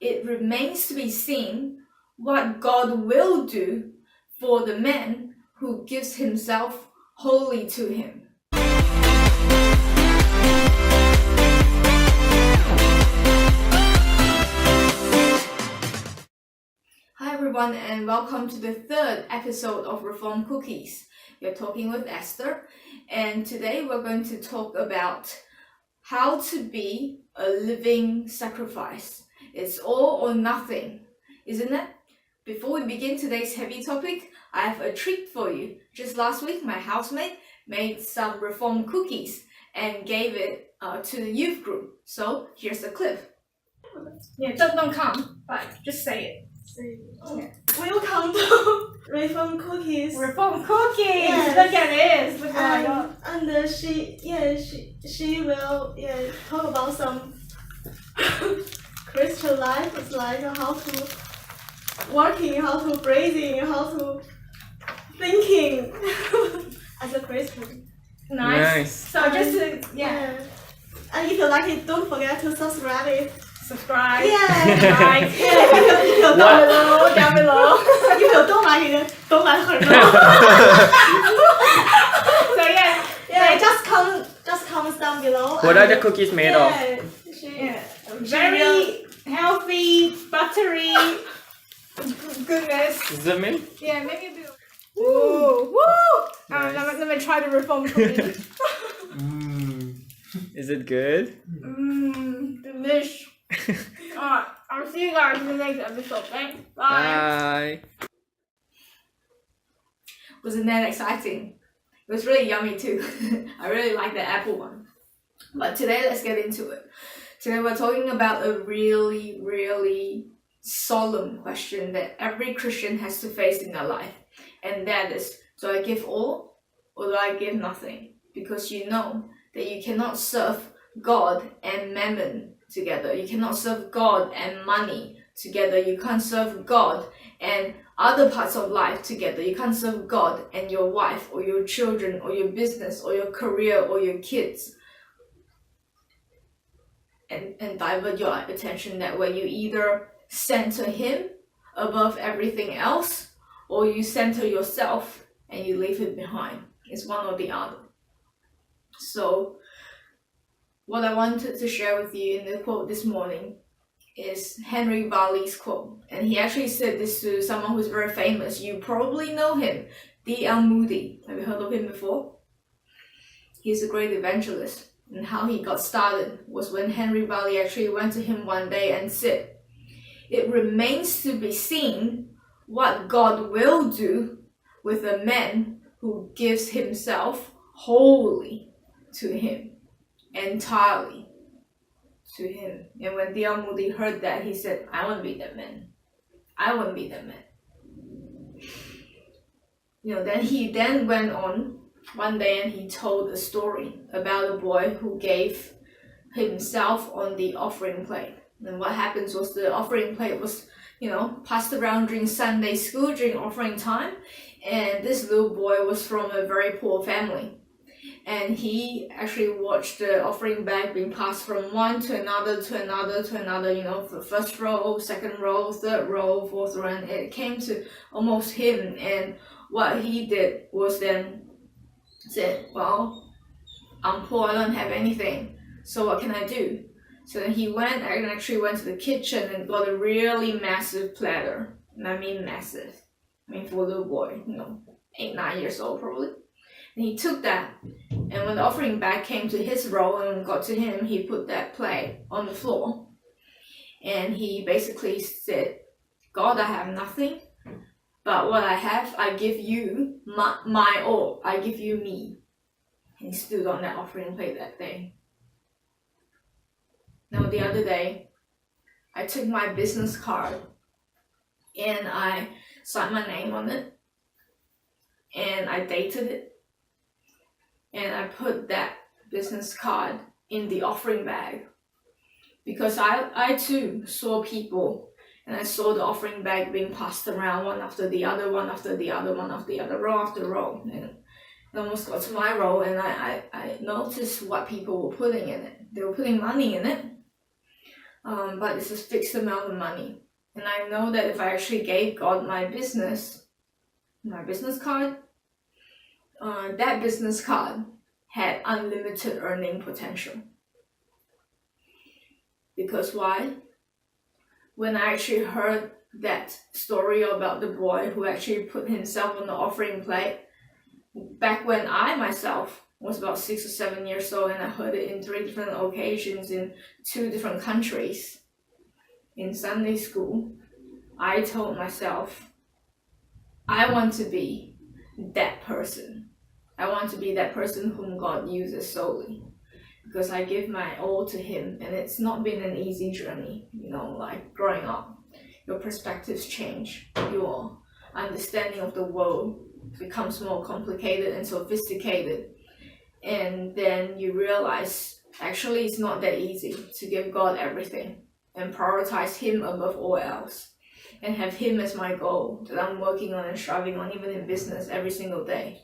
it remains to be seen what God will do for the man who gives himself wholly to him. Hi everyone, and welcome to the third episode of Reformed Cookies. You're talking with Esther, and today we're going to talk about how to be a living sacrifice. It's all or nothing, isn't it? Before we begin today's heavy topic, I have a treat for you. Just last week, my housemate made some Reformed cookies and gave it to the youth group. So here's a clip. Yeah, don't come, but just say it. Okay. Welcome to Reformed Cookies. Reformed Cookies! Yes. Look at this! Look at that. And she will talk about some Christian life. It's like how to working, how to breathing, how to thinking as a Christian. Nice. So just to, And if you like it, don't forget to subscribe it. Subscribe. Yeah. Like. If you don't down below. If you don't like it, don't like her. So just comment down below. What are the cookies made of? Very healthy, buttery goodness. Zoom in. Yeah, maybe a bit. Ooh, woo! Nice. Let me try the Reformed cookie. Is it good? Delish. Alright, I'll see you guys in the next episode. Thanks. Bye. Wasn't that exciting? It was really yummy too. I really like the apple one. But today, let's get into it. Today we're talking about a really, really solemn question that every Christian has to face in their life. And that is, do I give all or do I give nothing? Because you know that you cannot serve God and mammon together. You cannot serve God and money together. You can't serve God and other parts of life together. You can't serve God and your wife or your children or your business or your career or your kids and divert your attention that way. You either center Him above everything else or you center yourself and you leave it behind. It's one or the other. So what I wanted to share with you in the quote this morning is Henry Varley's quote. And he actually said this to someone who's very famous. You probably know him, D.L. Moody. Have you heard of him before? He's a great evangelist. And how he got started was when Henry Varley actually went to him one day and said, "It remains to be seen what God will do with a man who gives himself wholly to him. Entirely to him." And when D.L. Moody heard that, he said, I want to be that man. I want to be that man. Then he went on one day and he told a story about a boy who gave himself on the offering plate. And what happens was the offering plate was, passed around during Sunday school, during offering time. And this little boy was from a very poor family. And he actually watched the offering bag being passed from one to another, the first row, second row, third row, fourth row, and it came to almost him. And what he did was then said, well, I'm poor, I don't have anything, so what can I do? So then he went to the kitchen and got a really massive platter. And I mean massive. For a little boy, 8, 9 years old probably. And he took that, and when the offering bag came to his row and got to him, he put that plate on the floor. And he basically said, God, I have nothing, but what I have, I give you my all. I give you me. And he stood on that offering plate that day. Now the other day, I took my business card and I signed my name on it. And I dated it. And I put that business card in the offering bag. Because I too saw people, and I saw the offering bag being passed around one after the other, row after row. And it almost got to my row, and I noticed what people were putting in it. They were putting money in it. but it's a fixed amount of money. And I know that if I actually gave God my business card, that business card had unlimited earning potential. Because why? When I actually heard that story about the boy who actually put himself on the offering plate, back when I myself was about 6 or 7 years old, and I heard it in 3 different occasions in 2 different countries in Sunday school, I told myself, I want to be that person. I want to be that person whom God uses solely, because I give my all to Him, and it's not been an easy journey. Like growing up, your perspectives change, your understanding of the world becomes more complicated and sophisticated, and then you realize actually it's not that easy to give God everything and prioritize Him above all else and have Him as my goal that I'm working on and striving on, even in business, every single day.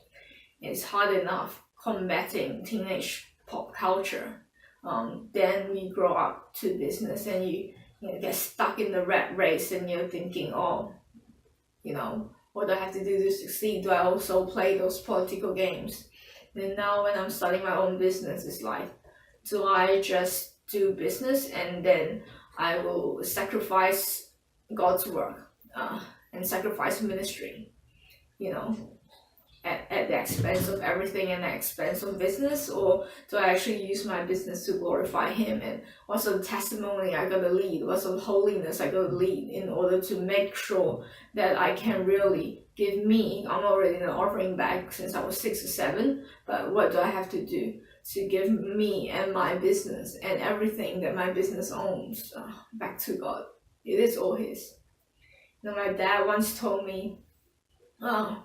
It's hard enough combating teenage pop culture. Then we grow up to business, and you get stuck in the rat race, and you're thinking, what do I have to do to succeed? Do I also play those political games? And now when I'm starting my own business, it's like, do I just do business and then I will sacrifice God's work and sacrifice ministry, at the expense of everything and the expense of business? Or do I actually use my business to glorify Him? And what sort of testimony I gotta lead? What sort of holiness I gotta lead in order to make sure that I can really give me? I'm already in an offering bag since I was 6 or 7, but what do I have to do to give me and my business and everything that my business owns back to God? It is all His. My dad once told me,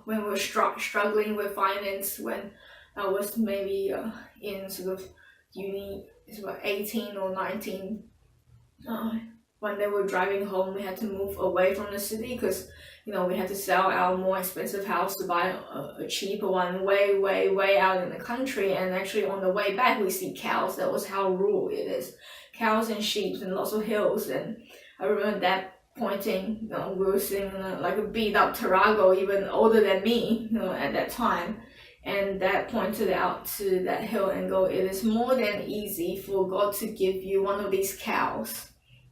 when we were struggling with finance, when I was maybe in sort of uni, it's about 18 or 19, when they were driving home, we had to move away from the city because, we had to sell our more expensive house to buy a cheaper one way, way, way out in the country. And actually on the way back, we see cows. That was how rural it is. Cows and sheep and lots of hills. And I remember that pointing, we were sitting in a beat up Tarago, even older than me, at that time, and that pointed out to that hill and go, it is more than easy for God to give you one of these cows.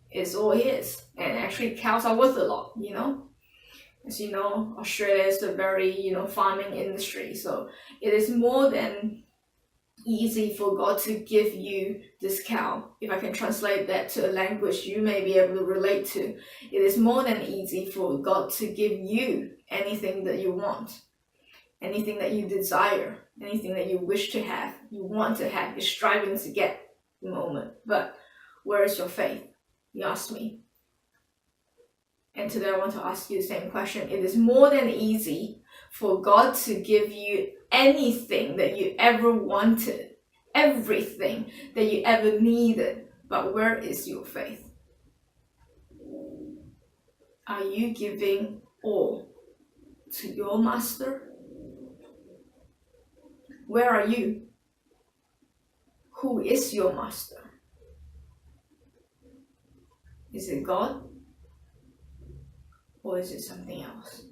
It's all His. And actually cows are worth a lot, As you know, Australia is a very, farming industry, so it is more than easy for God to give you this cow. If I can translate that to a language you may be able to relate to, it is more than easy for God to give you anything that you want, anything that you desire, anything that you wish to have, you want to have, you're striving to get the moment. But where is your faith? You ask me. And today I want to ask you the same question. It is more than easy for God to give you anything that you ever wanted, everything that you ever needed. But where is your faith? Are you giving all to your master? Where are you? Who is your master? Is it God? Or is it something else?